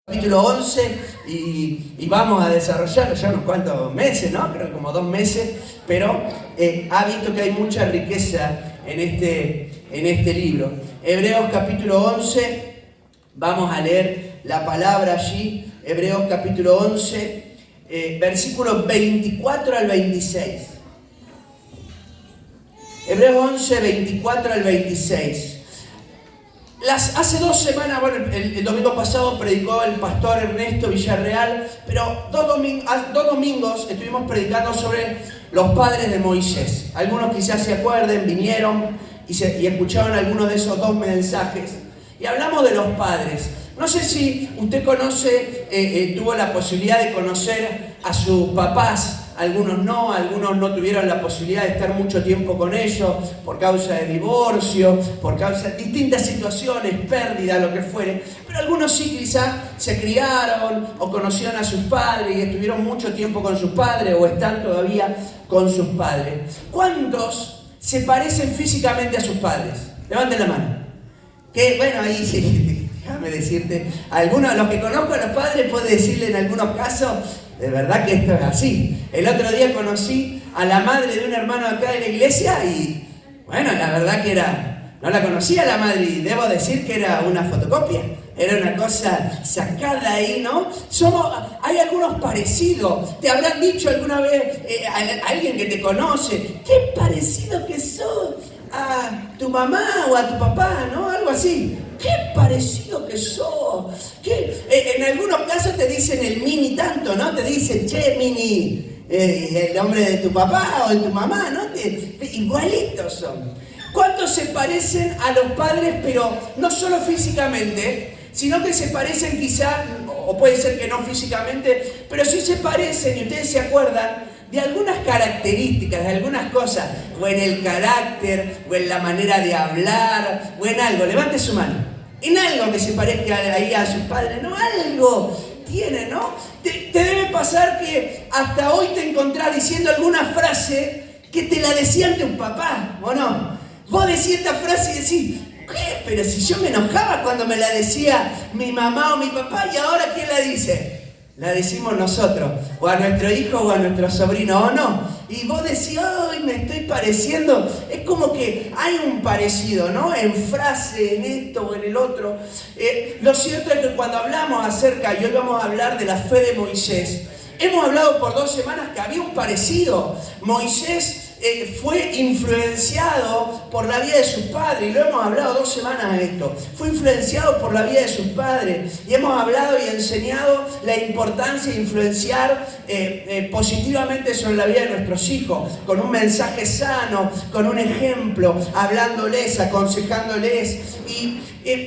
Capítulo 11 y vamos a desarrollarlo ya unos cuantos meses, ¿no? Creo que como 2 meses, pero ha visto que hay mucha riqueza en este libro. Hebreos capítulo 11, vamos a leer la palabra allí, Hebreos capítulo 11, versículos 24 al 26. Hebreos 11, 24 al 26. Hace 2 semanas, bueno, el domingo pasado predicó el pastor Ernesto Villarreal, pero dos domingos estuvimos predicando sobre los padres de Moisés. Algunos quizás se acuerden, vinieron y escucharon algunos de esos 2 mensajes. Y hablamos de los padres. No sé si usted conoce, tuvo la posibilidad de conocer a sus papás. Algunos no tuvieron la posibilidad de estar mucho tiempo con ellos por causa de divorcio, por causa de distintas situaciones, pérdida, lo que fuere. Pero algunos sí quizás se criaron o conocieron a sus padres y estuvieron mucho tiempo con sus padres o están todavía con sus padres. ¿Cuántos se parecen físicamente a sus padres? Levanten la mano. Que bueno, ahí sí, déjame decirte, algunos de los que conozco a los padres puedo decirle en algunos casos, de verdad que esto es así. El otro día conocí a la madre de un hermano acá de la iglesia y, bueno, la verdad que no la conocía la madre y debo decir que era una fotocopia. Era una cosa sacada ahí, ¿no? Hay algunos parecidos. Te habrán dicho alguna vez a alguien que te conoce, qué parecido que sos a tu mamá o a tu papá, ¿no? Algo así. ¡Qué parecido que sos! En algunos casos te dicen el mini tanto, ¿no? Te dicen, che, mini, el nombre de tu papá o de tu mamá, ¿no? Igualitos son. ¿Cuántos se parecen a los padres, pero no solo físicamente, sino que se parecen quizá, o puede ser que no físicamente, pero sí se parecen, y ustedes se acuerdan, de algunas características, de algunas cosas, o en el carácter, o en la manera de hablar, o en algo? Levante su mano. En algo que se parezca ahí a sus padres, ¿no? Algo tiene, ¿no? Te debe pasar que hasta hoy te encontrás diciendo alguna frase que te la decían tus papás, ¿o no? Vos decís esta frase y decís, ¿qué? Pero si yo me enojaba cuando me la decía mi mamá o mi papá, ¿y ahora quién la dice? La decimos nosotros, o a nuestro hijo o a nuestro sobrino, ¿o no? Y vos decís, ¡ay, me estoy pareciendo! Es como que hay un parecido, ¿no? En frase, en esto o en el otro. Lo cierto es que cuando hablamos acerca, y hoy vamos a hablar de la fe de Moisés, hemos hablado por 2 semanas que había un parecido. Moisés fue influenciado por la vida de sus padres, y lo hemos hablado 2 semanas de esto. Fue influenciado por la vida de sus padres, y hemos hablado y enseñado la importancia de influenciar positivamente sobre la vida de nuestros hijos, con un mensaje sano, con un ejemplo, hablándoles, aconsejándoles. Y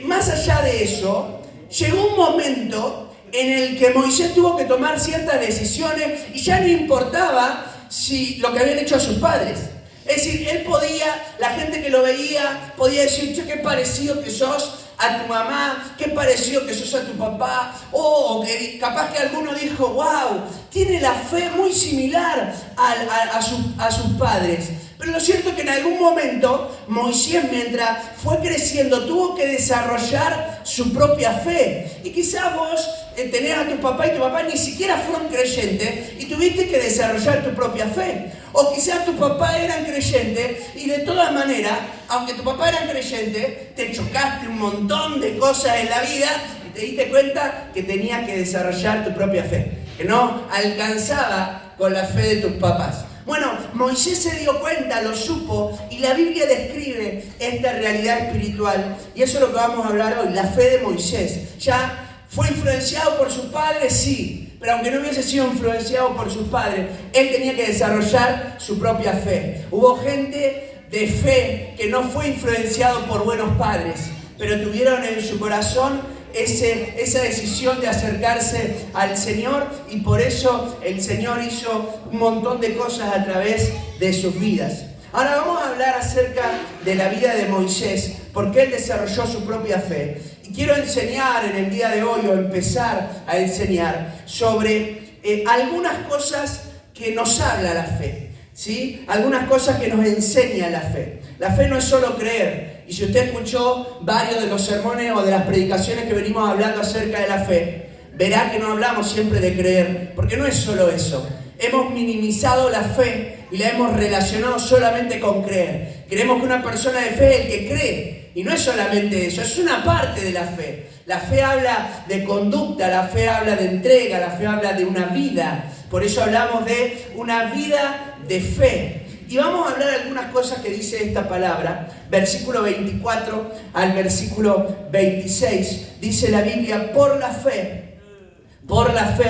más allá de eso, llegó un momento en el que Moisés tuvo que tomar ciertas decisiones y ya no importaba si lo que habían hecho a sus padres. Es decir, él podía, la gente que lo veía, podía decir, che, qué parecido que sos a tu mamá, qué parecido que sos a tu papá, o que capaz que alguno dijo, wow, tiene la fe muy similar a sus padres. Pero lo cierto es que en algún momento Moisés, mientras fue creciendo, tuvo que desarrollar su propia fe. Y quizás vos tenés a tu papá y tu papá ni siquiera fueron creyentes y tuviste que desarrollar tu propia fe. O quizás tu papá eran creyentes y de todas maneras, aunque tu papá era creyente, te chocaste un montón de cosas en la vida y te diste cuenta que tenías que desarrollar tu propia fe, que no alcanzaba con la fe de tus papás. Bueno, Moisés se dio cuenta, lo supo, y la Biblia describe esta realidad espiritual, y eso es lo que vamos a hablar hoy, la fe de Moisés. ¿Ya fue influenciado por sus padres? Sí, pero aunque no hubiese sido influenciado por sus padres, él tenía que desarrollar su propia fe. Hubo gente de fe que no fue influenciado por buenos padres, pero tuvieron en su corazón esa decisión de acercarse al Señor, y por eso el Señor hizo un montón de cosas a través de sus vidas. Ahora vamos a hablar acerca de la vida de Moisés, porque él desarrolló su propia fe. Y quiero enseñar en el día de hoy, o empezar a enseñar sobre algunas cosas que nos habla la fe, ¿sí? Algunas cosas que nos enseña la fe. La fe no es solo creer. Y si usted escuchó varios de los sermones o de las predicaciones que venimos hablando acerca de la fe, verá que no hablamos siempre de creer, porque no es solo eso. Hemos minimizado la fe y la hemos relacionado solamente con creer. Creemos que una persona de fe es el que cree, y no es solamente eso, es una parte de la fe. La fe habla de conducta, la fe habla de entrega, la fe habla de una vida. Por eso hablamos de una vida de fe. Y vamos a hablar algunas cosas que dice esta palabra. Versículo 24 al versículo 26. Dice la Biblia, por la fe,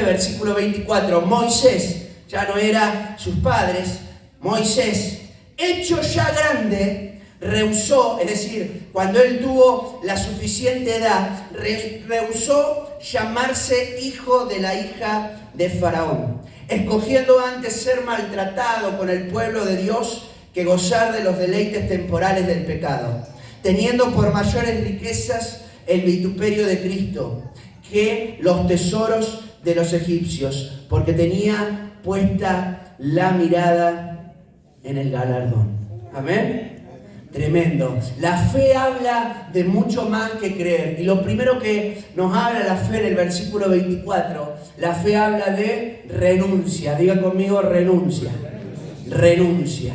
versículo 24, Moisés, ya no era sus padres, Moisés, hecho ya grande, rehusó, es decir, cuando él tuvo la suficiente edad, rehusó llamarse hijo de la hija de Faraón, escogiendo antes ser maltratado con el pueblo de Dios que gozar de los deleites temporales del pecado, teniendo por mayores riquezas el vituperio de Cristo que los tesoros de los egipcios, porque tenía puesta la mirada en el galardón. Amén. Tremendo. La fe habla de mucho más que creer. Y lo primero que nos habla la fe en el versículo 24, la fe habla de renuncia. Diga conmigo, renuncia. Renuncia.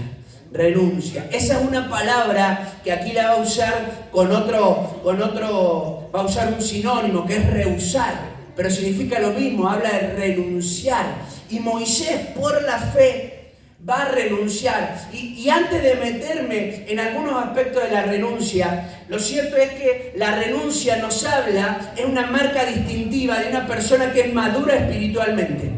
Renuncia. Esa es una palabra que aquí la va a usar va a usar un sinónimo que es rehusar. Pero significa lo mismo, habla de renunciar. Y Moisés, por la fe, va a renunciar. Y antes de meterme en algunos aspectos de la renuncia, lo cierto es que la renuncia nos habla, es una marca distintiva de una persona que es madura espiritualmente.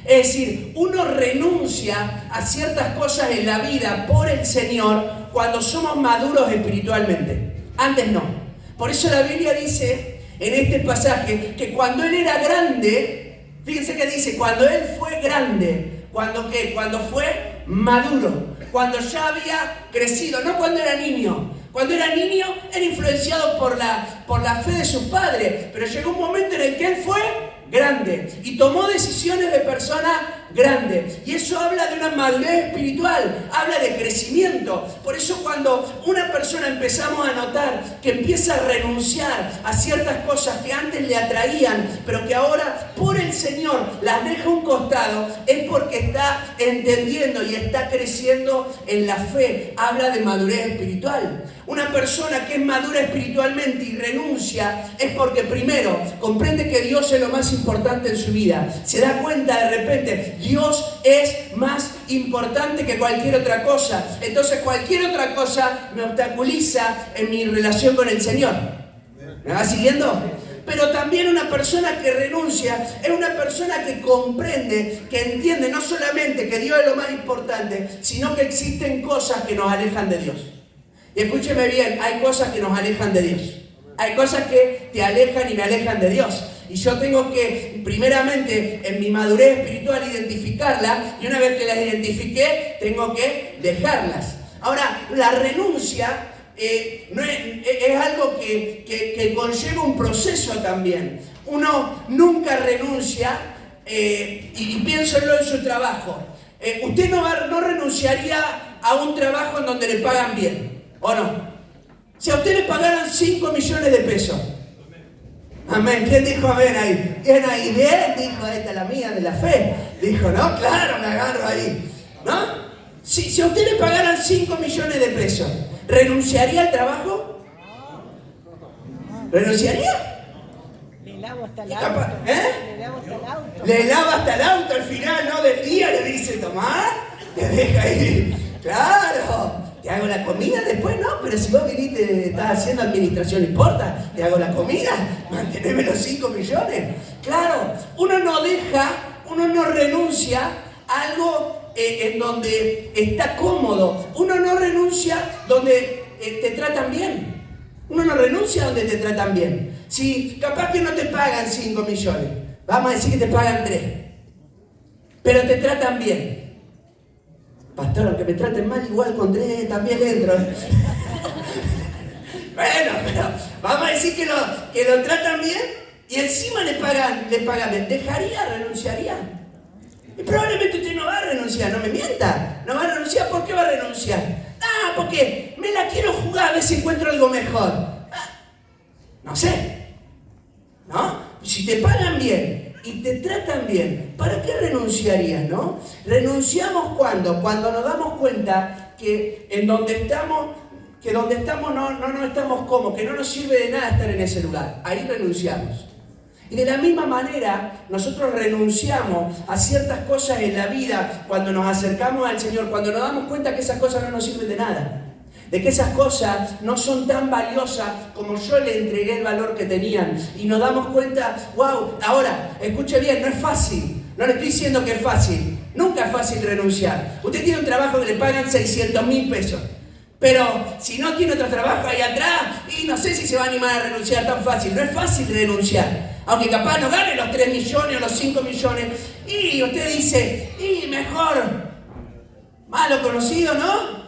Es decir, uno renuncia a ciertas cosas en la vida por el Señor cuando somos maduros espiritualmente. Antes no. Por eso la Biblia dice en este pasaje que cuando él era grande, fíjense que dice, cuando él fue grande, ¿cuándo qué? Cuando fue maduro, cuando ya había crecido, no cuando era niño. Cuando era niño era influenciado por la fe de sus padres, pero llegó un momento en el que él fue grande y tomó decisiones de persona grande. Y eso habla de una madurez espiritual, habla de crecimiento. Por eso cuando una persona empezamos a notar que empieza a renunciar a ciertas cosas que antes le atraían, pero que ahora por el Señor las deja a un costado, es porque está entendiendo y está creciendo en la fe. Habla de madurez espiritual. Una persona que es madura espiritualmente y renuncia es porque primero comprende que Dios es lo más importante en su vida. Se da cuenta de repente, Dios es más importante que cualquier otra cosa. Entonces cualquier otra cosa me obstaculiza en mi relación con el Señor. ¿Me va siguiendo? Pero también una persona que renuncia es una persona que comprende, que entiende no solamente que Dios es lo más importante, sino que existen cosas que nos alejan de Dios. Y escúcheme bien, hay cosas que nos alejan de Dios. Hay cosas que te alejan y me alejan de Dios. Y yo tengo que, primeramente, en mi madurez espiritual, identificarlas. Y una vez que las identifiqué, tengo que dejarlas. Ahora, la renuncia no es algo que conlleva un proceso también. Uno nunca renuncia, y piénselo en su trabajo. Usted no renunciaría a un trabajo en donde le pagan bien, ¿o no? Si a usted le pagaran 5 millones de pesos. Amén. ¿Quién dijo amén ahí? Bien ahí, bien, dijo, esta es la mía de la fe. Dijo, no, claro, me agarro ahí. ¿No? Si a usted le pagaran 5 millones de pesos, ¿renunciaría al trabajo? ¿Renunciaría? Le lavo hasta el auto. Le lavo hasta el auto. Le lava hasta el auto al final, ¿no? Del día le dice, tomá, te deja ahí. Claro. ¿Te hago la comida después? No, pero si vos viniste, estás haciendo administración, no importa. ¿Te hago la comida? Manteneme los 5 millones. Claro, uno no renuncia a algo en donde está cómodo. Uno no renuncia donde te tratan bien. Uno no renuncia donde te tratan bien. Si capaz que no te pagan 5 millones, vamos a decir que te pagan 3. Pero te tratan bien. Pastor, aunque me traten mal, igual con 3 también entro. Bueno, pero vamos a decir que lo tratan bien y encima le pagan bien. ¿Dejaría, renunciaría? Y probablemente usted no va a renunciar, no me mienta. No va a renunciar, ¿por qué va a renunciar? Ah, porque me la quiero jugar a ver si encuentro algo mejor. No sé. ¿No? Si te pagan bien y te tratan bien, ¿para qué renunciarías, no? Renunciamos cuando nos damos cuenta que en donde estamos, no estamos cómodos, que no nos sirve de nada estar en ese lugar. Ahí renunciamos. Y de la misma manera, nosotros renunciamos a ciertas cosas en la vida cuando nos acercamos al Señor, cuando nos damos cuenta que esas cosas no nos sirven de nada. De que esas cosas no son tan valiosas como yo le entregué el valor que tenían. Y nos damos cuenta, wow, ahora, escuche bien, no es fácil. No le estoy diciendo que es fácil. Nunca es fácil renunciar. Usted tiene un trabajo que le pagan 600.000 pesos. Pero si no tiene otro trabajo ahí atrás, y no sé si se va a animar a renunciar tan fácil. No es fácil renunciar. Aunque capaz no gane los 3 millones o los 5 millones. Y usted dice, y mejor malo conocido, ¿no?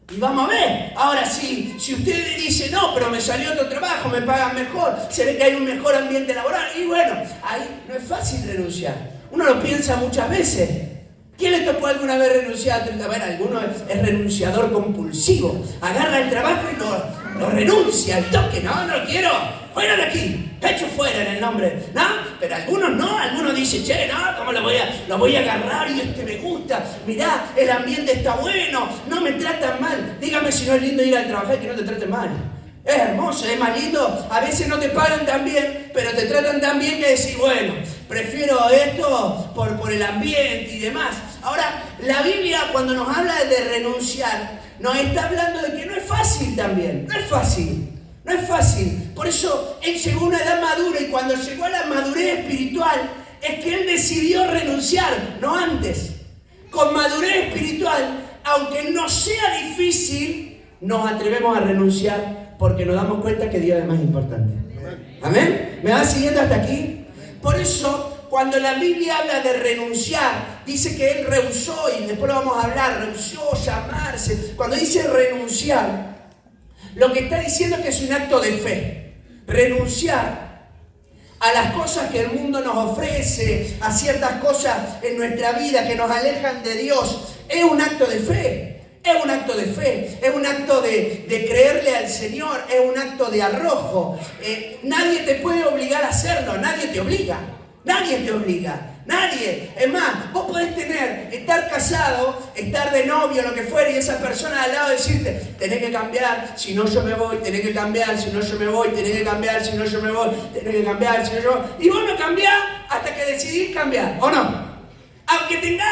Y vamos a ver. Ahora si usted dice, no, pero me salió otro trabajo, me pagan mejor, se ve que hay un mejor ambiente laboral. Y bueno, ahí no es fácil renunciar. Uno lo piensa muchas veces. ¿Quién le tocó alguna vez renunciar? A ver, alguno es renunciador compulsivo. Agarra el trabajo y lo renuncia al toque. No lo quiero. Fuera de aquí. Hecho fuera en el nombre. ¿No? Pero algunos no. Algunos dicen, che, no, ¿cómo lo voy a agarrar? Y me gusta. Mirá, el ambiente está bueno. No me tratan mal. Dígame si no es lindo ir al trabajar y que no te traten mal. Es hermoso, es más lindo. A veces no te pagan tan bien, pero te tratan tan bien que decís, bueno, prefiero esto por el ambiente y demás. Ahora, la Biblia cuando nos habla de renunciar, nos está hablando de que no es fácil también. No es fácil. No es fácil. Por eso él llegó a una edad madura y cuando llegó a la madurez espiritual es que él decidió renunciar, no antes. Con madurez espiritual, aunque no sea difícil, nos atrevemos a renunciar porque nos damos cuenta que Dios es más importante. ¿Amén? ¿Me va siguiendo hasta aquí? Por eso, cuando la Biblia habla de renunciar, dice que él rehusó, y después lo vamos a hablar, rehusó llamarse. Cuando dice renunciar, lo que está diciendo es que es un acto de fe. Renunciar a las cosas que el mundo nos ofrece, a ciertas cosas en nuestra vida que nos alejan de Dios, es un acto de fe. Es un acto de fe, es un acto de creerle al Señor, es un acto de arrojo. Nadie te puede obligar a hacerlo, nadie te obliga. Nadie te obliga, nadie. Es más, vos podés estar casado, estar de novio, lo que fuera, y esa persona al lado decirte, tenés que cambiar, si no yo me voy, tenés que cambiar, si no yo me voy, tenés que cambiar, si no yo me voy, tenés que cambiar, si no yo me voy. Y vos no cambiás hasta que decidís cambiar, ¿o no? Aunque tengas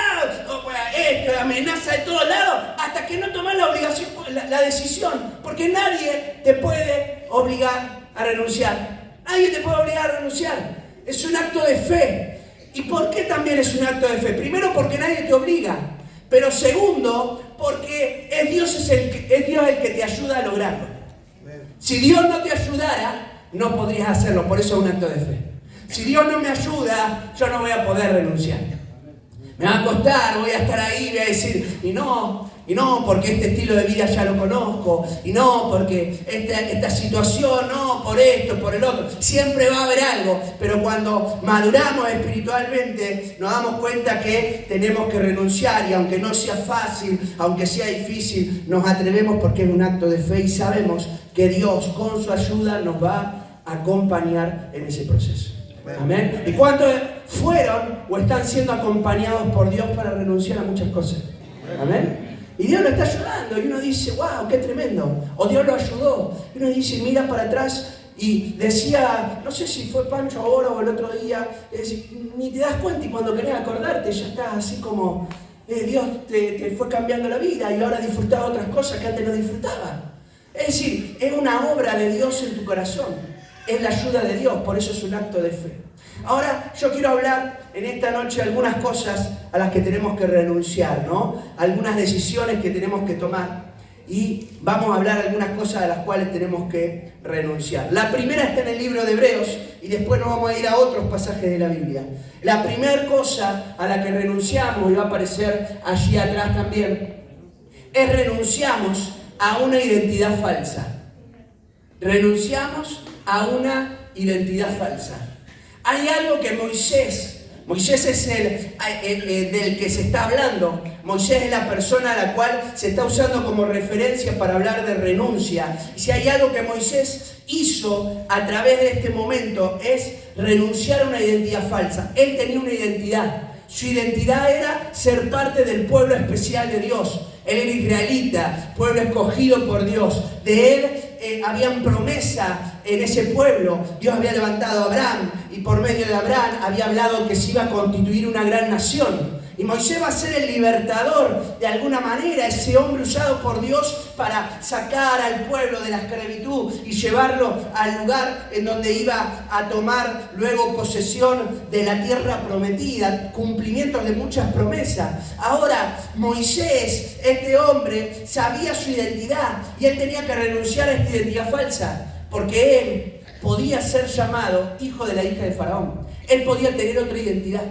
amenaza de todos lados, hasta que no tomás la obligación, la decisión, porque nadie te puede obligar a renunciar. Nadie te puede obligar a renunciar. Es un acto de fe. ¿Y por qué también es un acto de fe? Primero, porque nadie te obliga. Pero segundo, porque es Dios el que te ayuda a lograrlo. Si Dios no te ayudara, no podrías hacerlo. Por eso es un acto de fe. Si Dios no me ayuda, yo no voy a poder renunciar. Me va a costar, voy a estar ahí, voy a decir, y no, porque este estilo de vida ya lo conozco, y no, porque esta situación, no, por esto, por el otro. Siempre va a haber algo, pero cuando maduramos espiritualmente, nos damos cuenta que tenemos que renunciar, y aunque no sea fácil, aunque sea difícil, nos atrevemos porque es un acto de fe y sabemos que Dios, con su ayuda, nos va a acompañar en ese proceso. Amén. ¿Y cuántos fueron o están siendo acompañados por Dios para renunciar a muchas cosas? Amén. Y Dios lo está ayudando y uno dice, wow, qué tremendo. O Dios lo ayudó. Y uno dice, mira para atrás y decía, no sé si fue Pancho ahora o el otro día, ni te das cuenta y cuando querés acordarte ya estás así como, Dios te fue cambiando la vida y ahora disfrutaba otras cosas que antes no disfrutaba. Es decir, es una obra de Dios en tu corazón. Es la ayuda de Dios, por eso es un acto de fe. Ahora yo quiero hablar en esta noche algunas cosas a las que tenemos que renunciar, ¿no? Algunas decisiones que tenemos que tomar. Y vamos a hablar algunas cosas a las cuales tenemos que renunciar. La primera está en el libro de Hebreos y después nos vamos a ir a otros pasajes de la Biblia. La primera cosa a la que renunciamos, y va a aparecer allí atrás también, es renunciamos a una identidad falsa. Renunciamos a una identidad falsa. Hay algo que Moisés Moisés es el del que se está hablando. Moisés es la persona a la cual se está usando como referencia para hablar de renuncia. Y si hay algo que Moisés hizo a través de este momento es renunciar a una identidad falsa. Él tenía una identidad. Su identidad era ser parte del pueblo especial de Dios. Él era israelita, pueblo escogido por Dios. De él habían promesa en ese pueblo. Dios había levantado a Abraham y por medio de Abraham había hablado que se iba a constituir una gran nación. Y Moisés va a ser el libertador de alguna manera, ese hombre usado por Dios para sacar al pueblo de la esclavitud y llevarlo al lugar en donde iba a tomar luego posesión de la tierra prometida, cumplimientos de muchas promesas. Ahora Moisés, este hombre, sabía su identidad y él tenía que renunciar a esta identidad falsa, porque él podía ser llamado hijo de la hija de Faraón. Él podía tener otra identidad.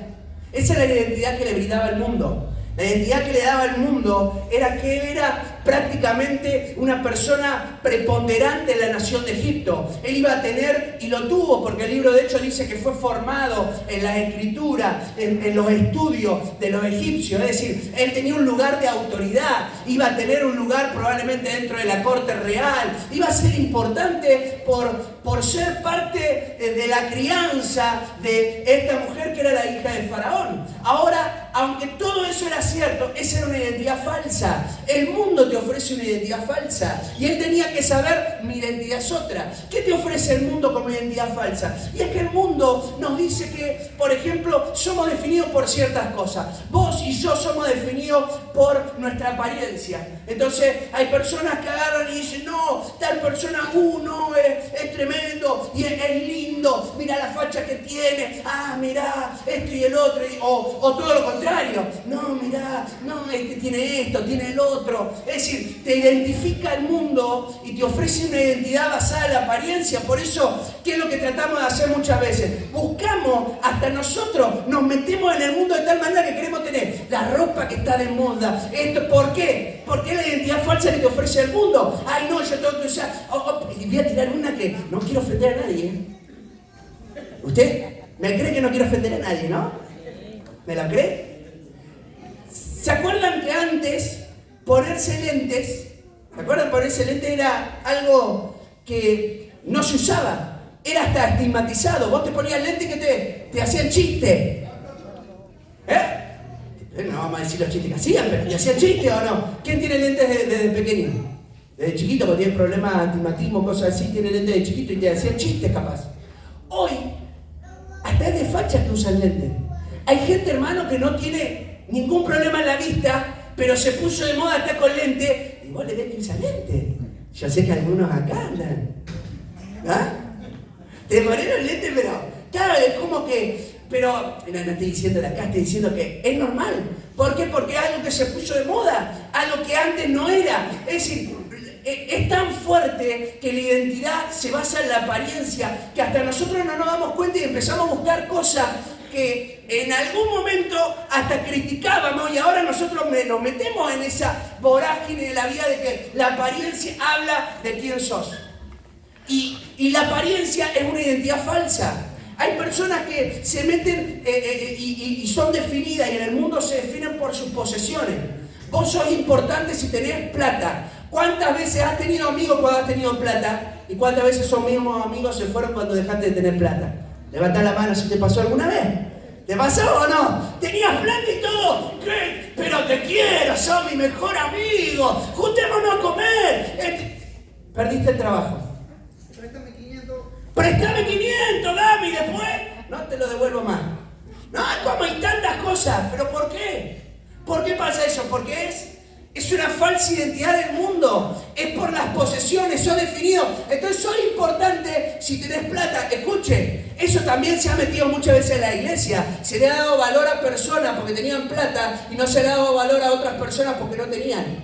Esa era la identidad que le brindaba el mundo. La identidad que le daba el mundo era que él era prácticamente una persona preponderante en la nación de Egipto. Él iba a tener, y lo tuvo, porque el libro de Hechos dice que fue formado en la escritura, en los estudios de los egipcios. Es decir, él tenía un lugar de autoridad, iba a tener un lugar probablemente dentro de la corte real, iba a ser importante por ser parte de la crianza de esta mujer que era la hija de Faraón. Ahora, aunque todo eso era cierto, esa era una identidad falsa. El mundo te ofrece una identidad falsa y él tenía que saber, mi identidad es otra. ¿Qué te ofrece el mundo como identidad falsa? Y es que el mundo nos dice que, por ejemplo, somos definidos por ciertas cosas. Vos y yo somos definidos por nuestra apariencia. Entonces hay personas que agarran y dicen, no, tal persona, no, es tremendo y es lindo, mira la facha que tiene, mirá, esto y el otro, o todo lo contrario, no, mirá, no, este tiene esto, tiene el otro. Es decir, te identifica el mundo y te ofrece una identidad basada en la apariencia. Por eso, ¿qué es lo que tratamos de hacer muchas veces? Buscamos, hasta nosotros nos metemos en el mundo de tal manera que queremos tener la ropa que está de moda. ¿Por qué? Porque es la identidad falsa que te ofrece el mundo. Ay, no, yo tengo que usar. Y voy a tirar una que no quiero ofender a nadie. ¿Usted me cree que no quiero ofender a nadie, no? ¿Me lo cree? ¿Se acuerdan que antes ponerse lentes, ¿se acuerdan? Ponerse lentes era algo que no se usaba, era hasta estigmatizado. Vos te ponías lentes que te hacían chiste. No vamos a decir los chistes que hacían, pero ¿te hacían chiste o no? ¿Quién tiene lentes desde pequeño? Desde chiquito, cuando tiene problemas de astigmatismo, cosas así, tiene lentes de chiquito y te hacían chistes capaz. Hoy, hasta es de facha que usan lentes. Hay gente, hermano, que no tiene ningún problema en la vista, pero se puso de moda, está con lente, y vos le ves que usa lente. Yo sé que algunos acá andan. Te ponen los lentes, pero claro, es como que, pero no estoy diciendo de acá, estoy diciendo que es normal. ¿Por qué? Porque es algo que se puso de moda, algo que antes no era. Es decir, es tan fuerte que la identidad se basa en la apariencia, que hasta nosotros no nos damos cuenta y empezamos a buscar cosas que en algún momento hasta criticábamos, y ahora nosotros nos metemos en esa vorágine de la vida de que la apariencia habla de quién sos. Y la apariencia es una identidad falsa. Hay personas que se meten y son definidas, y en el mundo se definen por sus posesiones. Vos sos importante si tenés plata. ¿Cuántas veces has tenido amigos cuando has tenido plata? ¿Y cuántas veces esos mismos amigos se fueron cuando dejaste de tener plata? Levantá la mano si te pasó alguna vez. ¿Te pasó o no? ¿Tenías plata y todo? ¿Qué? Pero te quiero, sos mi mejor amigo. Juntémonos a comer. Perdiste el trabajo. Préstame 500. Préstame 500, dame, y después no te lo devuelvo más. No, como hay tantas cosas. ¿Pero por qué? ¿Por qué pasa eso? Porque es una falsa identidad del mundo. Es por las posesiones, son definidos. Entonces soy importante si tenés plata. Escuche, eso también se ha metido muchas veces en la iglesia. Se le ha dado valor a personas porque tenían plata y no se le ha dado valor a otras personas porque no tenían.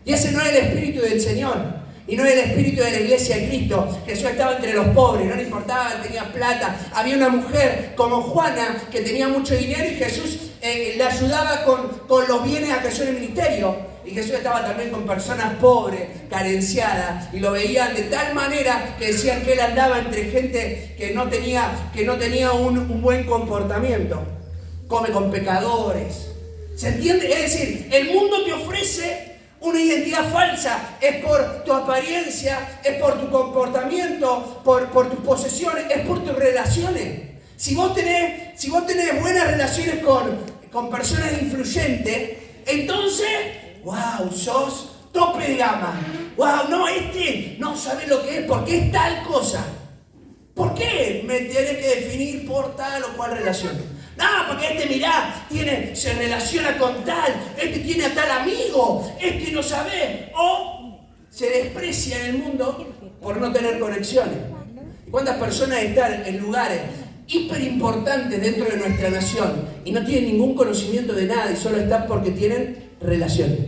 Y ese no es el espíritu del Señor. Y no es el espíritu de la iglesia de Cristo. Jesús estaba entre los pobres, no le importaba, tenía plata. Había una mujer como Juana que tenía mucho dinero y Jesús le ayudaba con los bienes a Jesús en el ministerio. Y Jesús estaba también con personas pobres, carenciadas, y lo veían de tal manera que decían que él andaba entre gente que no tenía un buen comportamiento. come con pecadores. ¿Se entiende? Es decir, el mundo te ofrece una identidad falsa. Es por tu apariencia, es por tu comportamiento, por tus posesiones, es por tus relaciones. Si vos tenés buenas relaciones con personas influyentes, entonces, wow, sos tope de gama. Wow, no, no sabe lo que es, porque es tal cosa. ¿Por qué me tenés que definir por tal o cual relación? No, porque mirá, se relaciona con tal, tiene a tal amigo, no sabe. O se desprecia en el mundo por no tener conexiones. ¿Cuántas personas están en lugares hiper importantes dentro de nuestra nación y no tienen ningún conocimiento de nada y solo están porque tienen relaciones?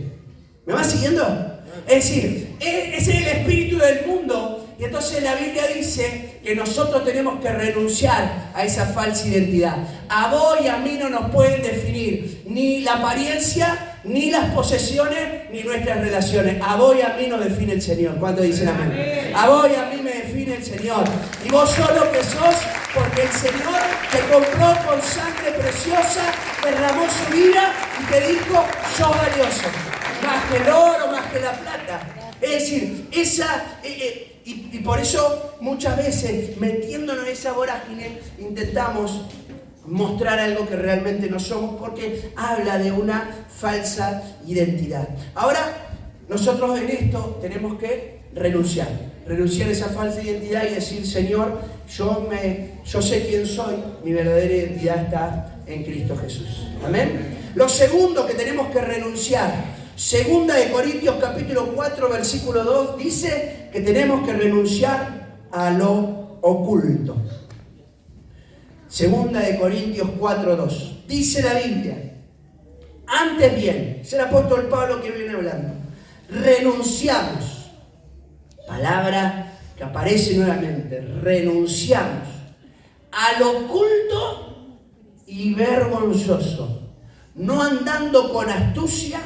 ¿Me vas siguiendo? Es decir, ese es el espíritu del mundo. Y entonces la Biblia dice que nosotros tenemos que renunciar a esa falsa identidad. A vos y a mí no nos pueden definir ni la apariencia, ni las posesiones, ni nuestras relaciones. A vos y a mí nos define el Señor. ¿Cuántos dicen amén? A vos y a mí me define el Señor. Y vos sos lo que sos porque el Señor te compró con sangre preciosa, derramó su vida y te dijo, sos valioso. Más que el oro, más que la plata. Es decir, y por eso muchas veces, metiéndonos en esa vorágine, intentamos mostrar algo que realmente no somos porque habla de una falsa identidad. Ahora, nosotros en esto tenemos que renunciar a esa falsa identidad y decir, Señor, yo sé quién soy, mi verdadera identidad está en Cristo Jesús. Amén. Lo segundo que tenemos que renunciar, Segunda de Corintios capítulo 4 versículo 2 dice que tenemos que renunciar a lo oculto. Segunda de Corintios 4:2 dice la Biblia, antes bien, es el apóstol Pablo que viene hablando, renunciamos, palabra que aparece nuevamente, renunciamos a lo oculto y vergonzoso, no andando con astucia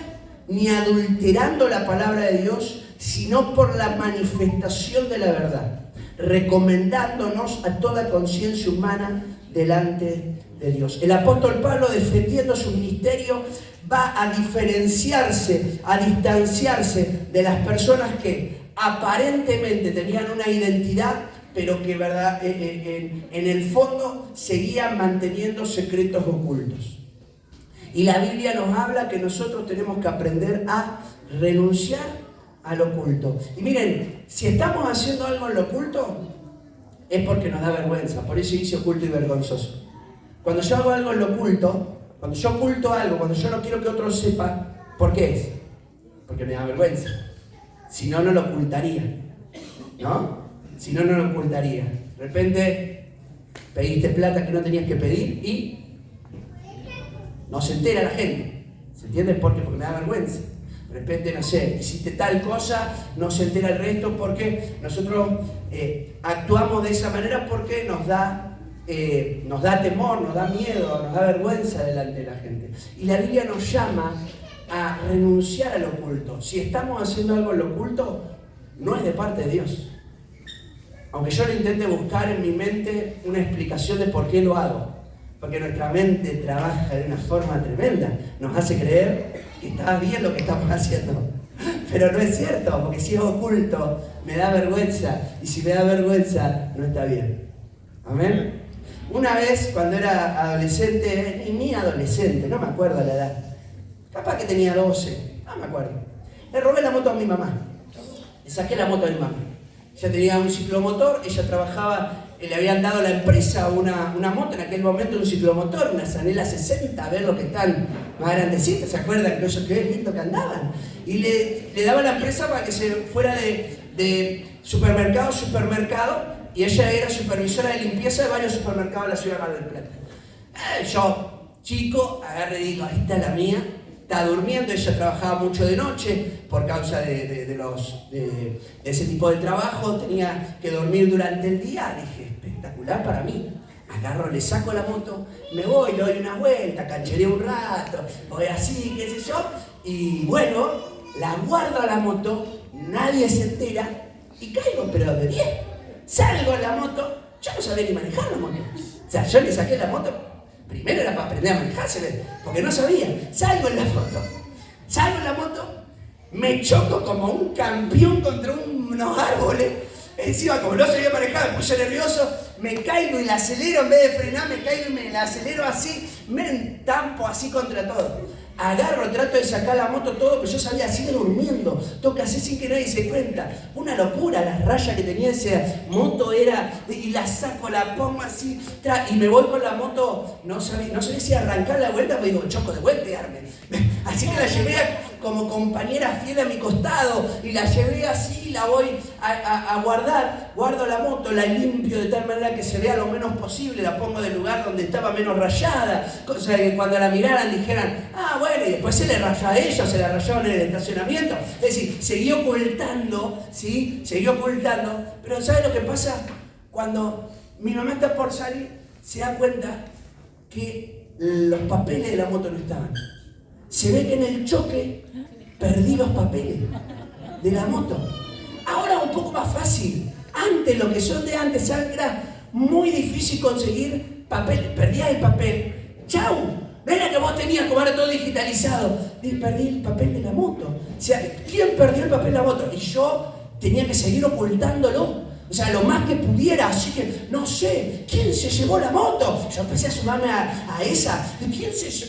ni adulterando la palabra de Dios, sino por la manifestación de la verdad, recomendándonos a toda conciencia humana delante de Dios. El apóstol Pablo, defendiendo su ministerio, va a diferenciarse, a distanciarse de las personas que aparentemente tenían una identidad, pero que en el fondo seguían manteniendo secretos ocultos. Y la Biblia nos habla que nosotros tenemos que aprender a renunciar a lo oculto. Y miren, si estamos haciendo algo en lo oculto, es porque nos da vergüenza. Por eso dice oculto y vergonzoso. Cuando yo hago algo en lo oculto, cuando yo oculto algo, cuando yo no quiero que otros sepan, ¿por qué es? Porque me da vergüenza. Si no, no lo ocultaría. ¿No? Si no, no lo ocultaría. De repente, pediste plata que no tenías que pedir y no se entera la gente. ¿Se entiende? Porque me da vergüenza. De repente, no sé, hiciste tal cosa, no se entera el resto porque nosotros actuamos de esa manera porque nos da temor, nos da miedo, nos da vergüenza delante de la gente. Y la Biblia nos llama a renunciar al oculto. Si estamos haciendo algo en lo oculto, no es de parte de Dios. Aunque yo le intente buscar en mi mente una explicación de por qué lo hago. Porque nuestra mente trabaja de una forma tremenda. Nos hace creer que está bien lo que estamos haciendo. Pero no es cierto, porque si es oculto, me da vergüenza. Y si me da vergüenza, no está bien. ¿Amén? Una vez, cuando era adolescente, ni adolescente, no me acuerdo la edad. Capaz que tenía 12, no me acuerdo. Le robé la moto a mi mamá. Le saqué la moto a mi mamá. Ella tenía un ciclomotor, ella trabajaba... Le habían dado a la empresa una moto, en aquel momento un ciclomotor, una Zanella 60, a ver lo que están más grandecitas, ¿se acuerdan? Que ellos qué lindo que andaban. Y le daba a la empresa para que se fuera de supermercado a supermercado, y ella era supervisora de limpieza de varios supermercados de la ciudad de Mar del Plata. Yo, chico, agarré y digo, ahí está la mía. Estaba durmiendo, ella trabajaba mucho de noche por causa de ese tipo de trabajo, tenía que dormir durante el día. Dije, espectacular para mí. Agarro, le saco la moto, me voy, le doy una vuelta, canchereo un rato, voy así, qué sé yo. Y bueno, la guardo a la moto, nadie se entera y caigo, pero de 10. Salgo a la moto, yo no sabía ni manejar la moto. O sea, yo le saqué la moto, Primero era para aprender a manejarse, porque no sabía. Salgo en la moto, me choco como un campeón contra unos árboles. Encima, como no sabía manejar, me puse nervioso, me caigo y la acelero, en vez de frenar, me caigo y me la acelero así, me entampo así contra todo. Agarro, trato de sacar la moto, todo, pero yo sabía, sigue durmiendo, toca así sin que nadie se dé cuenta. Una locura, las rayas que tenía esa moto era, y la saco, la pongo así, y me voy con la moto, no sabía si arrancar la vuelta, pero digo, choco de vuelta y arme. Así que la llevé como compañera fiel a mi costado, y la llevé así, la voy a guardar, guardo la moto, la limpio de tal manera que se vea lo menos posible, la pongo del lugar donde estaba menos rayada, cosa que cuando la miraran dijeran, ah, bueno, y después se le rayó a ella, se la rayaron en el estacionamiento. Es decir, seguí ocultando, ¿sí? Seguí ocultando, pero ¿sabes lo que pasa? Cuando mi mamá está por salir, se da cuenta que los papeles de la moto no estaban. Se ve que en el choque perdí los papeles de la moto. Ahora un poco más fácil. Antes, lo que son de antes, ¿saben? Era muy difícil conseguir papel. Perdías el papel. ¡Chau! No era que vos tenías, como ahora todo digitalizado. Perdí el papel de la moto. O sea, ¿quién perdió el papel de la moto? Y yo tenía que seguir ocultándolo. O sea, lo más que pudiera, así que, no sé, ¿quién se llevó la moto? Yo empecé a sumarme a esa.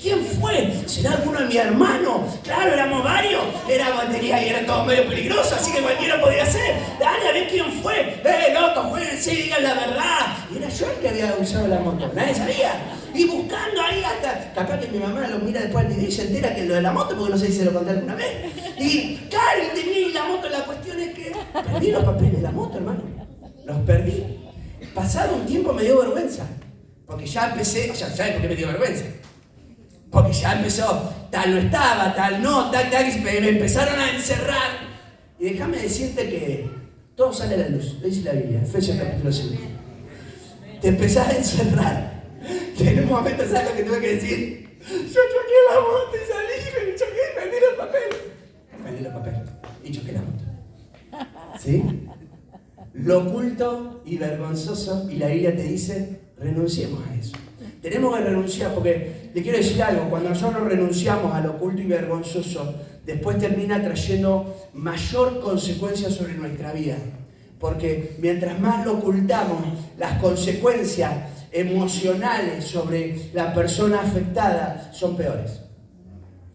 ¿Quién fue? ¿Será alguno de mi hermano? Claro, éramos varios. Era batería y era todo medio peligroso, así que cualquiera podía ser. Dale, a ver quién fue. Loco, jueguense y digan la verdad. Y era yo el que había usado la moto, nadie sabía. Y buscando ahí hasta, capaz que mi mamá lo mira después del video y se entera que lo de la moto, porque no sé si se lo conté alguna vez. Y claro, y tenía la moto, la cuestión es que perdí los papeles de la moto, hermano. Los perdí. Pasado un tiempo me dio vergüenza. Porque ya empecé, ¿sabes por qué me dio vergüenza? Porque ya empezó, tal no estaba, tal no, tal, y me empezaron a encerrar. Y déjame decirte que todo sale a la luz, lo dice la Biblia, Efesios capítulo 5. Te empezás a encerrar. Y en un momento, ¿sabes lo que tuve que decir? Yo choqué la moto y salí, me choqué, perdí los papeles. Perdí los papeles y choqué la moto. ¿Sí? Lo oculto y vergonzoso, y la Biblia te dice, renunciemos a eso. Tenemos que renunciar, porque te quiero decir algo, cuando nosotros renunciamos a lo oculto y vergonzoso, después termina trayendo mayor consecuencia sobre nuestra vida. Porque mientras más lo ocultamos, las consecuencias emocionales sobre la persona afectada son peores.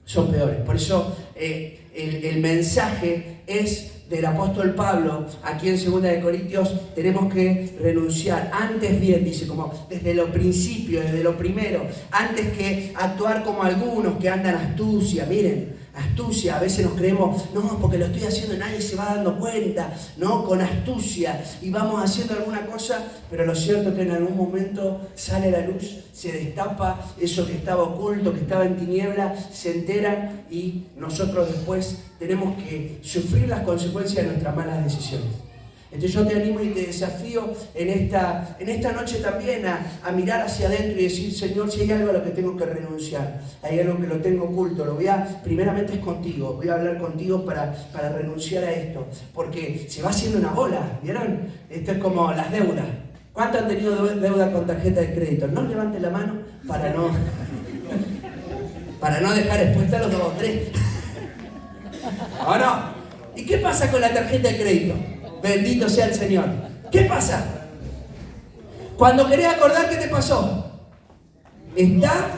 Son peores. Por eso el mensaje es del apóstol Pablo, aquí en 2 de Corintios, tenemos que renunciar. Antes bien, dice, como desde lo principio, desde lo primero, antes que actuar como algunos que andan astucia. Miren, astucia, a veces nos creemos, no, porque lo estoy haciendo y nadie se va dando cuenta, no, con astucia, y vamos haciendo alguna cosa, pero lo cierto es que en algún momento sale la luz, se destapa eso que estaba oculto, que estaba en tiniebla, se enteran y nosotros después tenemos que sufrir las consecuencias de nuestras malas decisiones. Entonces yo te animo y te desafío en esta noche también a mirar hacia adentro y decir, Señor, si hay algo a lo que tengo que renunciar, hay algo que lo tengo oculto, primeramente es contigo, voy a hablar contigo para renunciar a esto, porque se va haciendo una bola, ¿vieron? Esto es como las deudas. ¿Cuántos han tenido deuda con tarjeta de crédito? No levanten la mano para no dejar expuesta a los 2 o 3. ¿O no? ¿Y qué pasa con la tarjeta de crédito? Bendito sea el Señor. ¿Qué pasa? Cuando querés acordar, ¿qué te pasó? Está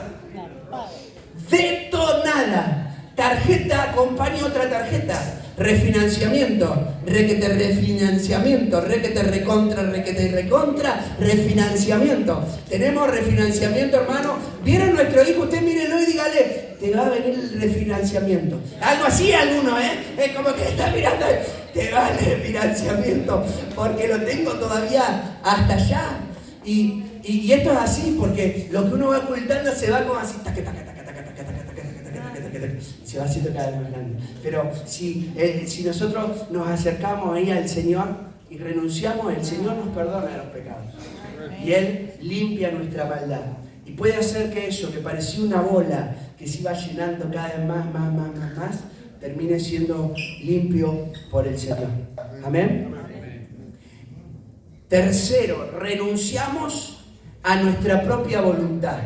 detonada. Tarjeta acompaña otra tarjeta. Refinanciamiento, requete refinanciamiento, requete recontra, refinanciamiento. Tenemos refinanciamiento, hermano. ¿Vieron nuestro hijo? Usted mírenlo y dígale, te va a venir el refinanciamiento. Algo así alguno, Es como que está mirando, te va el refinanciamiento, porque lo tengo todavía hasta allá. Y esto es así, porque lo que uno va ocultando se va como así, se va haciendo cada vez más grande. Pero si nosotros nos acercamos ahí al Señor y renunciamos, el Señor nos perdona los pecados. Y Él limpia nuestra maldad. Y puede hacer que eso, que parecía una bola que se iba llenando cada vez más, termine siendo limpio por el Señor. Amén. Tercero, renunciamos a nuestra propia voluntad.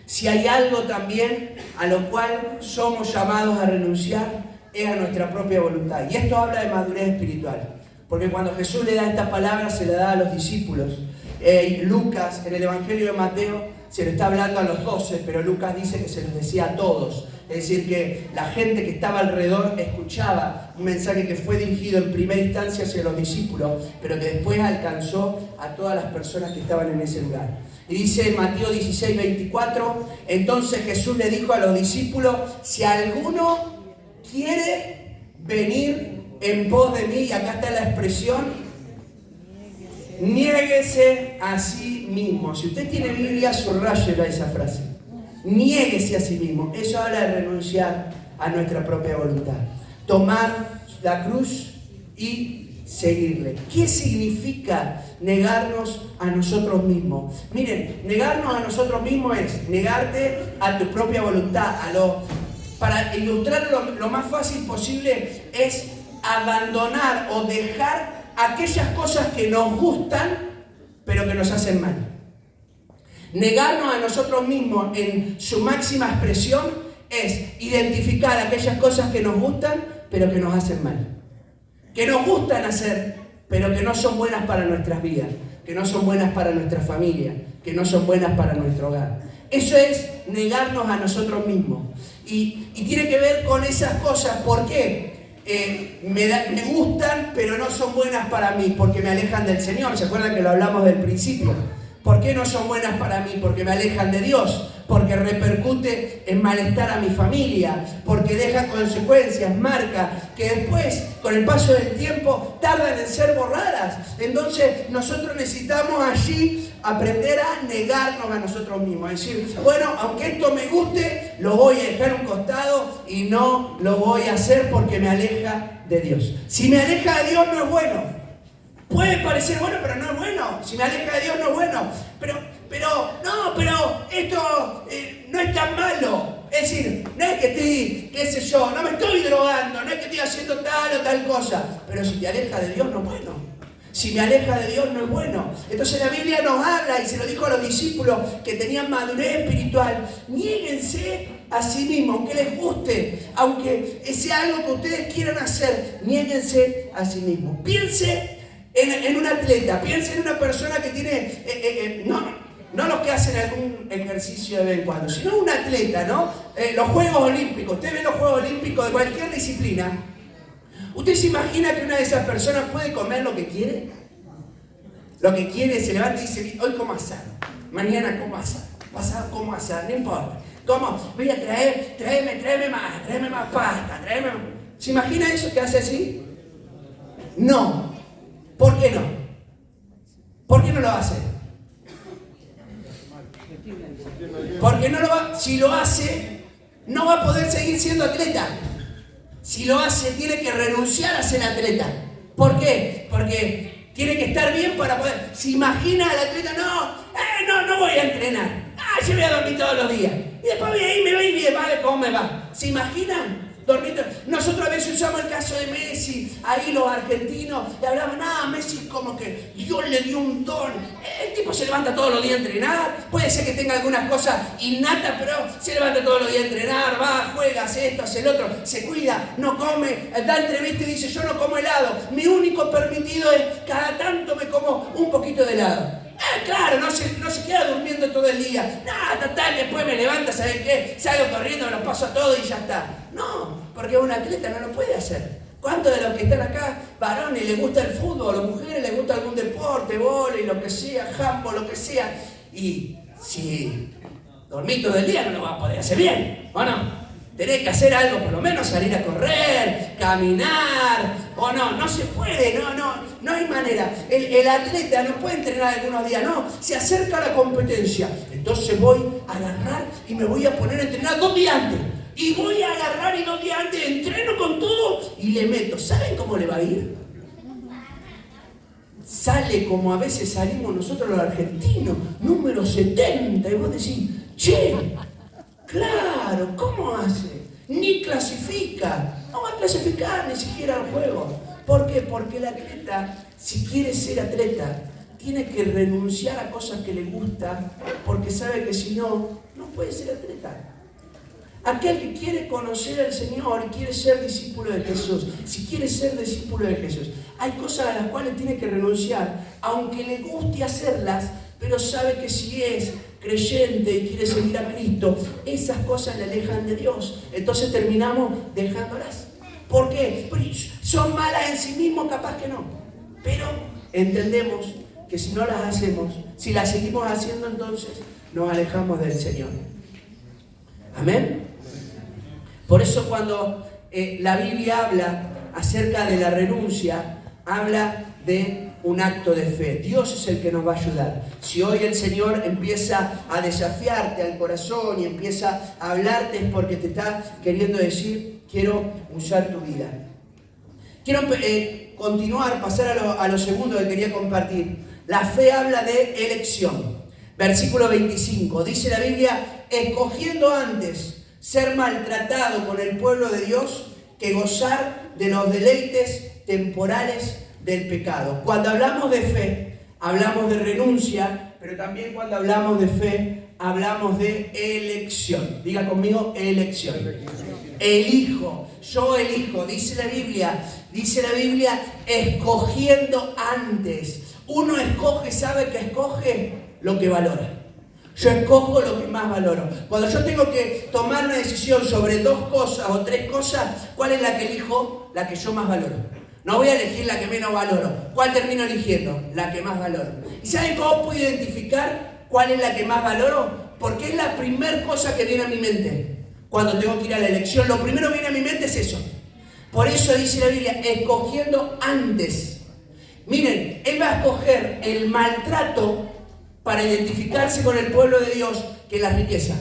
Si hay algo también a lo cual somos llamados a renunciar, es a nuestra propia voluntad. Y esto habla de madurez espiritual. Porque cuando Jesús le da esta palabra, se la da a los discípulos. Lucas, en el Evangelio de Mateo, se le está hablando a los 12, pero Lucas dice que se los decía a todos. Es decir, que la gente que estaba alrededor escuchaba un mensaje que fue dirigido en primera instancia hacia los discípulos, pero que después alcanzó a todas las personas que estaban en ese lugar. Y dice en Mateo 16, 24, entonces Jesús le dijo a los discípulos, si alguno quiere venir en pos de mí, y acá está la expresión, niéguese a sí mismo. Si usted tiene Biblia, subrayela esa frase. Niéguese a sí mismo. Eso habla de renunciar a nuestra propia voluntad. Tomar la cruz y seguirle. ¿Qué significa negarnos a nosotros mismos? Miren, negarnos a nosotros mismos es negarte a tu propia voluntad. Para ilustrarlo lo más fácil posible es abandonar o dejar aquellas cosas que nos gustan, pero que nos hacen mal. Negarnos a nosotros mismos en su máxima expresión es identificar aquellas cosas que nos gustan, pero que nos hacen mal. Que nos gustan hacer, pero que no son buenas para nuestras vidas, que no son buenas para nuestra familia, que no son buenas para nuestro hogar. Eso es negarnos a nosotros mismos. Y tiene que ver con esas cosas. ¿Por qué? Me gustan, pero no son buenas para mí, porque me alejan del Señor. ¿Se acuerdan que lo hablamos del principio? ¿Por qué no son buenas para mí? Porque me alejan de Dios, porque repercute en malestar a mi familia, porque deja consecuencias, marcas, que después, con el paso del tiempo, tardan en ser borradas. Entonces, nosotros necesitamos allí aprender a negarnos a nosotros mismos. Es decir, bueno, aunque esto me guste, lo voy a dejar a un costado y no lo voy a hacer porque me aleja de Dios. Si me aleja de Dios, no es bueno. Puede parecer bueno, pero no es bueno. Si me aleja de Dios, no es bueno. Pero esto no es tan malo. Es decir, no es que estoy, qué sé yo, no me estoy drogando, no es que estoy haciendo tal o tal cosa. Pero si te aleja de Dios, no es bueno. Si me aleja de Dios, no es bueno. Entonces la Biblia nos habla, y se lo dijo a los discípulos que tenían madurez espiritual, niéguense a sí mismos, aunque les guste, aunque sea algo que ustedes quieran hacer, niéguense a sí mismos. Piense en un atleta, piense en una persona que tiene, no los que hacen algún ejercicio de vez en cuando, sino un atleta, ¿no? Los Juegos Olímpicos, usted ve los Juegos Olímpicos de cualquier disciplina. ¿Usted se imagina que una de esas personas puede comer lo que quiere? Lo que quiere, se levanta y dice, hoy como asado, mañana como asado, pasado como asado, no importa. ¿Cómo? Voy a tráeme más pasta, tráeme más. ¿Se imagina eso que hace así? No. ¿Por qué no? ¿Por qué no lo hace? Porque no lo va, si lo hace, no va a poder seguir siendo atleta. Si lo hace, tiene que renunciar a ser atleta. ¿Por qué? Porque tiene que estar bien para poder. ¿Se imagina al atleta? No voy a entrenar. Yo voy a dormir todos los días. Y después voy a ir, me va a ir bien, ¿vale? ¿Cómo me va? ¿Se imaginan? Nosotros a veces usamos el caso de Messi, ahí los argentinos le hablaban, Messi como que Dios le dio un don, el tipo se levanta todos los días a entrenar, puede ser que tenga algunas cosas innatas, pero se levanta todos los días a entrenar, va, juega, hace esto, hace el otro, se cuida, no come, da entrevista y dice, yo no como helado, mi único permitido es, cada tanto me como un poquito de helado. Claro, no se queda durmiendo todo el día. Después me levanta, ¿sabes qué? Salgo corriendo, me lo paso a todo y ya está. No, porque un atleta no lo puede hacer. ¿Cuántos de los que están acá, varones, les gusta el fútbol, o mujeres les gusta algún deporte, vóley, lo que sea, handball, lo que sea? Y si dormís todo el día no lo vas a poder hacer bien, ¿o no? Tenés que hacer algo, por lo menos salir a correr, caminar, o no se puede, no hay manera. El atleta no puede entrenar algunos días, no, se acerca a la competencia. Entonces voy a agarrar y me voy a poner a entrenar 2 días antes. Y voy a agarrar y 2 días antes entreno con todo y le meto. ¿Saben cómo le va a ir? Sale como a veces salimos nosotros los argentinos, número 70, y vos decís, che, claro, ¿cómo hace? Ni clasifica, no va a clasificar ni siquiera al juego. ¿Por qué? Porque el atleta, si quiere ser atleta, tiene que renunciar a cosas que le gustan porque sabe que si no, no puede ser atleta. Aquel que quiere conocer al Señor y quiere ser discípulo de Jesús, si quiere ser discípulo de Jesús, hay cosas a las cuales tiene que renunciar, aunque le guste hacerlas, pero sabe que si es creyente y quiere seguir a Cristo, esas cosas le alejan de Dios. Entonces terminamos dejándolas. ¿Por qué? Porque son malas en sí mismos, capaz que no. Pero entendemos que si no las hacemos, si las seguimos haciendo, entonces nos alejamos del Señor. Amén. Por eso cuando la Biblia habla acerca de la renuncia, habla de un acto de fe. Dios es el que nos va a ayudar. Si hoy el Señor empieza a desafiarte al corazón y empieza a hablarte, es porque te está queriendo decir, quiero usar tu vida. Quiero continuar, pasar a lo segundo que quería compartir. La fe habla de elección. Versículo 25, dice la Biblia, escogiendo antes ser maltratado con el pueblo de Dios que gozar de los deleites temporales del pecado. Cuando hablamos de fe, hablamos de renuncia, pero también cuando hablamos de fe, hablamos de elección. Diga conmigo, elección. Elijo, yo elijo, dice la Biblia, escogiendo antes. Uno escoge, ¿sabe qué escoge? Lo que valora. Yo escojo lo que más valoro. Cuando yo tengo que tomar una decisión sobre 2 cosas o 3 cosas, ¿cuál es la que elijo? La que yo más valoro. No voy a elegir la que menos valoro. ¿Cuál termino eligiendo? La que más valoro. ¿Y saben cómo puedo identificar cuál es la que más valoro? Porque es la primera cosa que viene a mi mente. Cuando tengo que ir a la elección, lo primero que viene a mi mente es eso. Por eso dice la Biblia, escogiendo antes. Miren, Él va a escoger el maltrato para identificarse con el pueblo de Dios que la riqueza.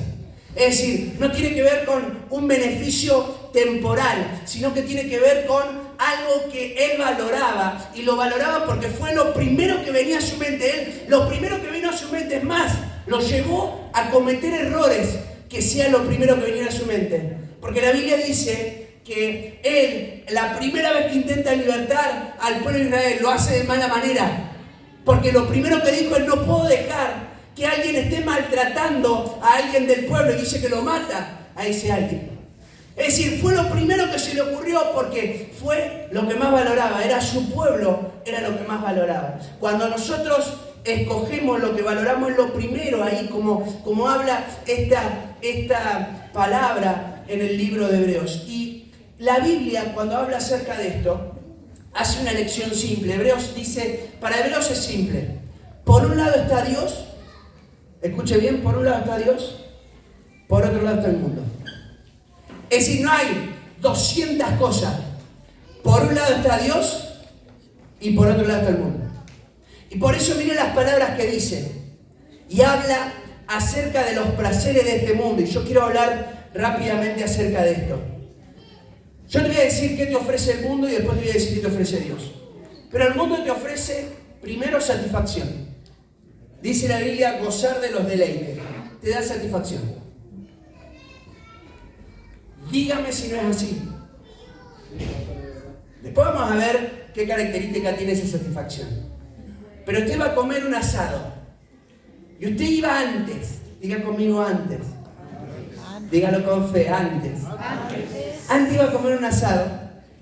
Es decir, no tiene que ver con un beneficio temporal, sino que tiene que ver con algo que Él valoraba, y lo valoraba porque fue lo primero que venía a su mente. Lo primero que vino a su mente, es más, lo llevó a cometer errores, que sea lo primero que viniera a su mente. Porque la Biblia dice que Él, la primera vez que intenta libertar al pueblo de Israel, lo hace de mala manera. Porque lo primero que dijo es, no puedo dejar que alguien esté maltratando a alguien del pueblo, y dice que lo mata a ese alguien. Es decir, fue lo primero que se le ocurrió porque fue lo que más valoraba, era su pueblo, era lo que más valoraba. Cuando nosotros escogemos lo que valoramos, es lo primero ahí, como habla esta palabra en el libro de Hebreos. Y la Biblia, cuando habla acerca de esto, hace una lección simple. Hebreos dice, para Hebreos es simple. Por un lado está Dios, escuche bien, por un lado está Dios, por otro lado está el mundo. Es decir, no hay 200 cosas. Por un lado está Dios y por otro lado está el mundo. Y por eso miren las palabras que dice. Y habla acerca de los placeres de este mundo. Y yo quiero hablar rápidamente acerca de esto. Yo te voy a decir qué te ofrece el mundo y después te voy a decir qué te ofrece Dios. Pero el mundo te ofrece primero satisfacción. Dice la Biblia, gozar de los deleites. Te da satisfacción. Dígame si no es así. Después vamos a ver qué característica tiene esa satisfacción. Pero usted va a comer un asado. Y usted iba antes. Diga conmigo antes. Dígalo con fe, antes. Antes iba a comer un asado.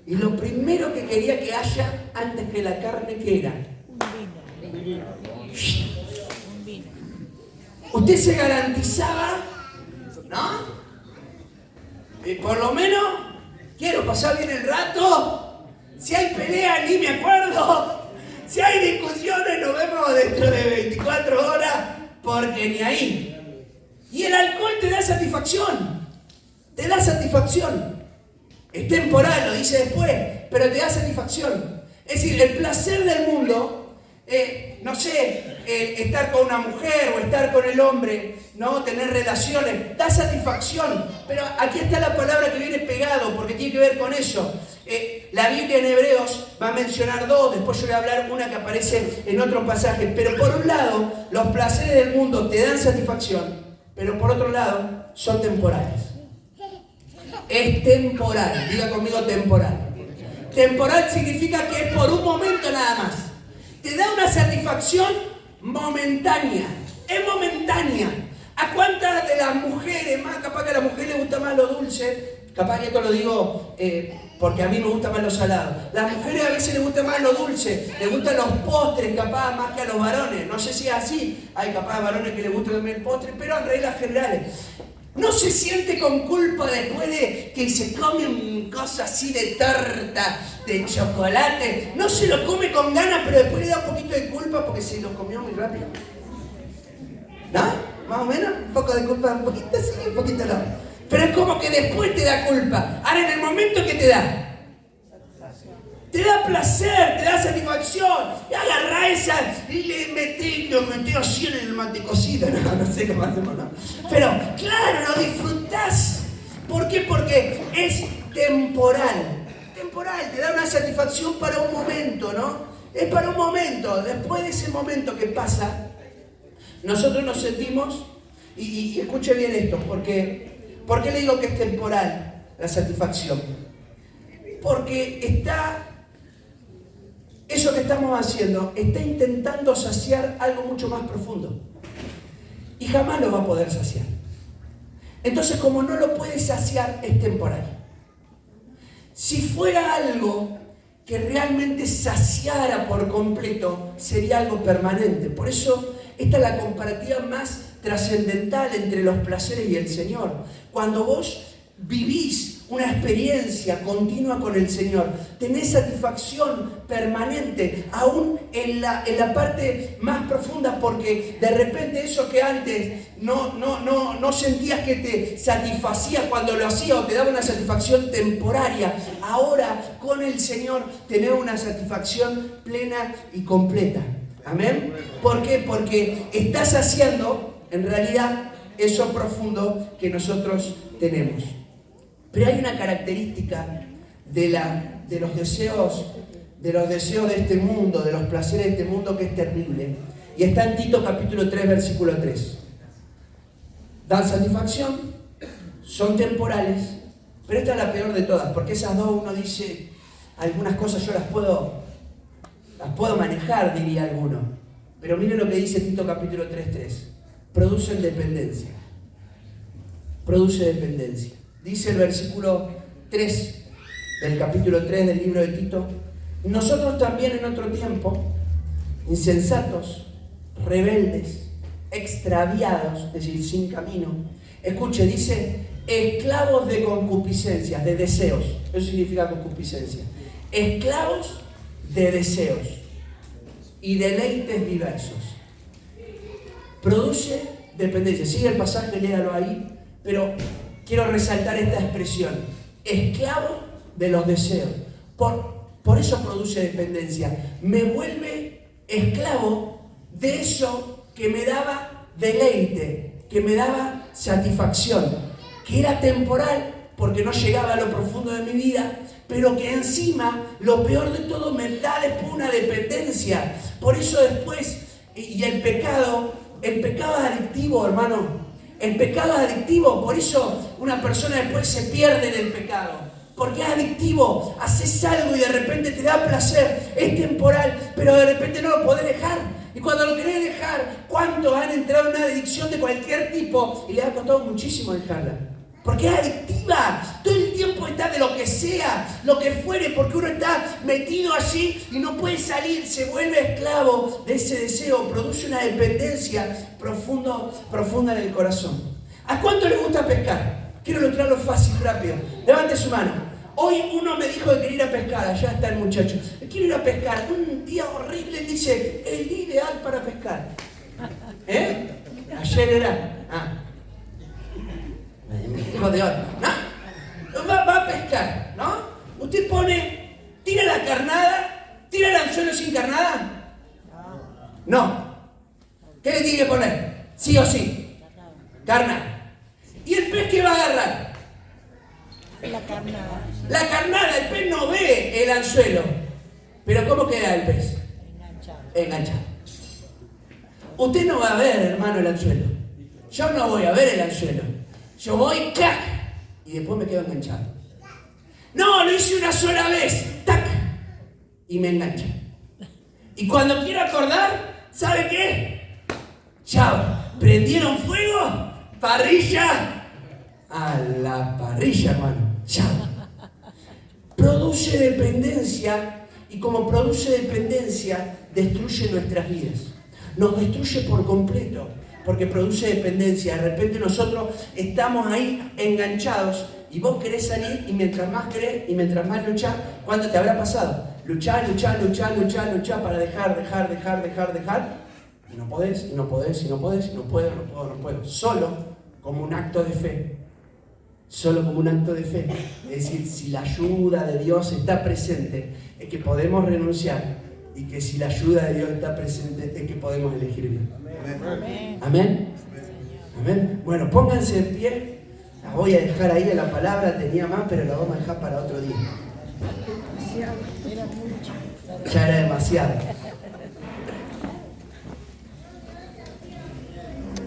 Y lo primero que quería que haya antes que la carne, ¿qué era? Un vino. Un vino. Usted se garantizaba, ¿no? Y por lo menos, quiero pasar bien el rato. Si hay pelea, ni me acuerdo. Si hay discusiones, nos vemos dentro de 24 horas, porque ni ahí. Y el alcohol te da satisfacción. Te da satisfacción. Es temporal, lo dice después, pero te da satisfacción. Es decir, el placer del mundo, no sé, estar con una mujer o estar con el hombre, no tener relaciones, da satisfacción. Pero aquí está la palabra que viene pegado, porque tiene que ver con eso. La Biblia en Hebreos va a mencionar 2, después yo voy a hablar una que aparece en otro pasaje. Pero por un lado, los placeres del mundo te dan satisfacción, pero por otro lado, son temporales. Es temporal, diga conmigo temporal. Temporal significa que es por un momento nada más. Te da una satisfacción momentánea. Es momentánea. ¿A cuántas de las mujeres, más capaz que a la mujer le gusta más lo dulce? Capaz que esto lo digo porque a mí me gusta más lo salado. Las mujeres a veces les gusta más lo dulce, les gustan los postres capaz más que a los varones. No sé si es así, hay capaz varones que les gusta también el postre, pero en reglas generales. No se siente con culpa después de que se come una cosa así de torta, de chocolate. No se lo come con ganas, pero después le da un poquito de culpa porque se lo comió muy rápido. ¿No? Más o menos, un poco de culpa, un poquito sí, un poquito no. Pero es como que después te da culpa. Ahora, en el momento que te da placer, te da satisfacción. Y agarrá esa y lo metí así en el mantecocido. No sé qué más hacemos, ¿no? Pero, claro, lo disfrutás. ¿Por qué? Porque es temporal. Temporal, te da una satisfacción para un momento, ¿no? Es para un momento. Después de ese momento que pasa, nosotros nos sentimos, y escuche bien esto, ¿por qué le digo que es temporal la satisfacción? Porque eso que estamos haciendo, está intentando saciar algo mucho más profundo. Y jamás lo va a poder saciar. Entonces, como no lo puede saciar, es temporal. Si fuera algo que realmente saciara por completo, sería algo permanente. Por eso, esta es la comparativa más trascendental entre los placeres y el Señor. Cuando vos vivís una experiencia continua con el Señor, tenés satisfacción permanente, aún en la parte más profunda, porque de repente eso que antes no sentías que te satisfacía cuando lo hacías o te daba una satisfacción temporaria, ahora con el Señor tenés una satisfacción plena y completa. ¿Amén? ¿Por qué? Porque estás haciendo en realidad eso profundo que nosotros tenemos. Pero hay una característica de los deseos de este mundo, de los placeres de este mundo, que es terrible. Y está en Tito capítulo 3, versículo 3. Dan satisfacción, son temporales, pero esta es la peor de todas, porque esas dos uno dice, algunas cosas yo las puedo manejar, diría alguno. Pero miren lo que dice Tito capítulo 3:3. Producen dependencia. Produce dependencia. Dice el versículo 3 del capítulo 3 del libro de Tito: nosotros también en otro tiempo, insensatos, rebeldes, extraviados, es decir, sin camino. Escuche, dice, esclavos de concupiscencias, de deseos. Eso significa concupiscencia. Esclavos de deseos y deleites diversos. Produce dependencia. Sigue el pasaje, léalo ahí, pero quiero resaltar esta expresión: esclavo de los deseos. Por eso produce dependencia. Me vuelve esclavo de eso que me daba deleite, que me daba satisfacción, que era temporal porque no llegaba a lo profundo de mi vida, pero que encima, lo peor de todo, me da después una dependencia. Por eso después, y el pecado es adictivo, hermano. El pecado es adictivo, por eso una persona después se pierde en el pecado. Porque es adictivo, haces algo y de repente te da placer, es temporal, pero de repente no lo podés dejar. Y cuando lo querés dejar, ¿cuántos han entrado en una adicción de cualquier tipo y les ha costado muchísimo dejarla? Porque es adictiva, todo el tiempo está de lo que sea, lo que fuere, porque uno está metido allí y no puede salir, se vuelve esclavo de ese deseo, produce una dependencia profunda en el corazón. ¿A cuánto les gusta pescar? Quiero ilustrarlo fácil, rápido. Levante su mano. Hoy uno me dijo que quería ir a pescar, allá está el muchacho. Quiero ir a pescar, un día horrible, él dice, el día ideal para pescar. Ayer era. Hijo de hoy, ¿no? Va a pescar, ¿no? Usted tira la carnada, tira el anzuelo sin carnada. No. ¿Qué le tiene que poner? Sí o sí. Carnada. ¿Y el pez qué va a agarrar? La carnada. La carnada, el pez no ve el anzuelo. Pero ¿cómo queda el pez? Enganchado. Usted no va a ver, hermano, el anzuelo. Yo no voy a ver el anzuelo. Yo voy, ¡clac! Y después me quedo enganchado. No, lo hice una sola vez, ¡tac! Y me engancha. Y cuando quiero acordar, ¿sabe qué? Chao, prendieron fuego, parrilla, a la parrilla, hermano, chao. Produce dependencia y como produce dependencia, destruye nuestras vidas. Nos destruye por completo porque produce dependencia. De repente nosotros estamos ahí enganchados y vos querés salir y mientras más querés y mientras más luchás, ¿cuándo te habrá pasado? Luchar para dejar y no podés, y no puedo. Solo como un acto de fe. Solo como un acto de fe. Es decir, si la ayuda de Dios está presente, es que podemos renunciar. Y que si la ayuda de Dios está presente, es que podemos elegir bien. Amén. Amén. Amén. Bueno, pónganse en pie. La voy a dejar ahí a la palabra. Tenía más, pero la vamos a dejar para otro día. Era mucho. Ya era demasiado.